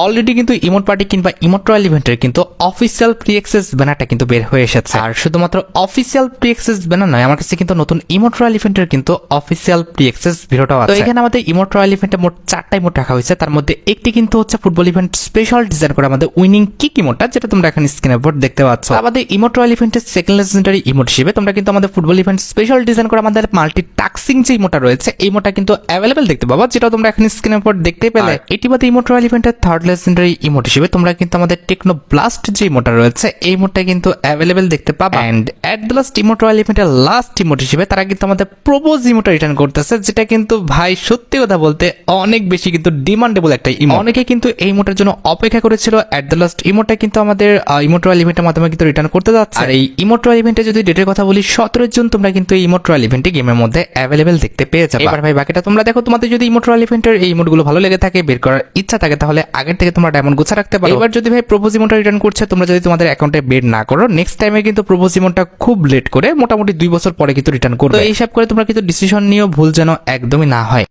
Already কিন্তু emote party কিংবা emote royal ইভেন্টের কিন্তু অফিসিয়াল প্রি অ্যাক্সেস ব্যানারটা কিন্তু বের হয়ে এসেছে। আর শুধুমাত্র অফিসিয়াল প্রি অ্যাক্সেস ব্যানার নয়, আমার কাছে কিন্তু নতুন ইমোট রয়্যাল ইভেন্টের কিন্তু অফিসিয়াল প্রি অ্যাক্সেস ভিডিওটাও আছে। তো এখানে আমাদের ইমোট রয়্যাল ইভেন্টে মোট 4টা ইমোট রাখা হয়েছে। তার মধ্যে একটি কিন্তু হচ্ছে ফুটবল ইভেন্ট স্পেশাল ডিজাইন করে আমাদের উইনিং কিক ইমোটটা, যেটা তোমরা এখন স্ক্রিনের উপর দেখতে পাচ্ছ। আমাদের ইমোট রয়্যাল ইভেন্টের সেকেন্ড লেজেন্ডারি ইমোট হিসেবে তোমরা কিন্তু আমাদের ফুটবল ইভেন্ট স্পেশাল ডিজাইন করে আমাদের মাল্টি টাস্কিং যে ইমোটটা রয়েছে এই ইমোটটা কিন্তু অ্যাভেলেবেল দেখতে পাবা, যেটা তোমরা এখন স্ক্রিনের উপর দেখতে পেলে। এটি বাদে ইমোট রয়্যাল ইভেন্টের থার্ড লেজেন্ডারি ইমোট হিসেবে তোমরা কিন্তু আমাদের টেকনো ব্লাস্ট যে ইমোটটা রয়েছে এই ইমোটটা কিন্তু অ্যাভেলেবেল দেখতে পাবা। And at the last emote royal ইভেন্টের লাস্ট ইমোট হিসেবে তারা কিন্তু আমাদের প্রপোজ ইমোটটা রিটার্ন করতেছে, যেটা কিন্তু ভাই সত্যি কথা বলতে অনেক বেশি কিন্তু ডিমান্ডেবল একটা ইমোট। অনেকে কিন্তু এই ইমোটের জন্য অপেক্ষা করেছিল। এট দ্য লাস্ট ইমোটটা কিন্তু আমাদের ইমোট রয়্যাল ইভেন্টের মাধ্যমে কিন্তু রিটার্ন করতে যাচ্ছে। আর এই ইমোট রয়্যাল ইভেন্টে যদি ডেটের কথা বলি 17 জুন তোমরা কিন্তু এই ইমোট রয়্যাল ইভেন্টে গেমের মধ্যে অ্যাভেলেবেল দেখতে পেয়ে যাবে। এবার ভাই বাকিটা তোমরা দেখো। তোমাদের যদি ইমোট রয়্যাল ইভেন্টের এই ইমোটগুলো ভালো লেগে থাকে, বের করার ইচ্ছা থাকে, তাহলে আগের থেকে তোমরা ডায়মন্ড গোছা রাখতে পারো। এবার যদি ভাই প্রপোজ ইমোটটা রিটার্ন করছে, তোমরা যদি তোমাদের অ্যাকাউন্টে বেড না করো, নেক্সট টাইমে কিন্তু প্রপোজ ইমোটটা খুব লেট করে মোটামুটি 2 বছর পরে কিন্তু রিটার্ন করবে। তো এইসব করে তোমরা কিন্তু ডিসিশন নিয়েও ভুল যেন একদমই না হয়।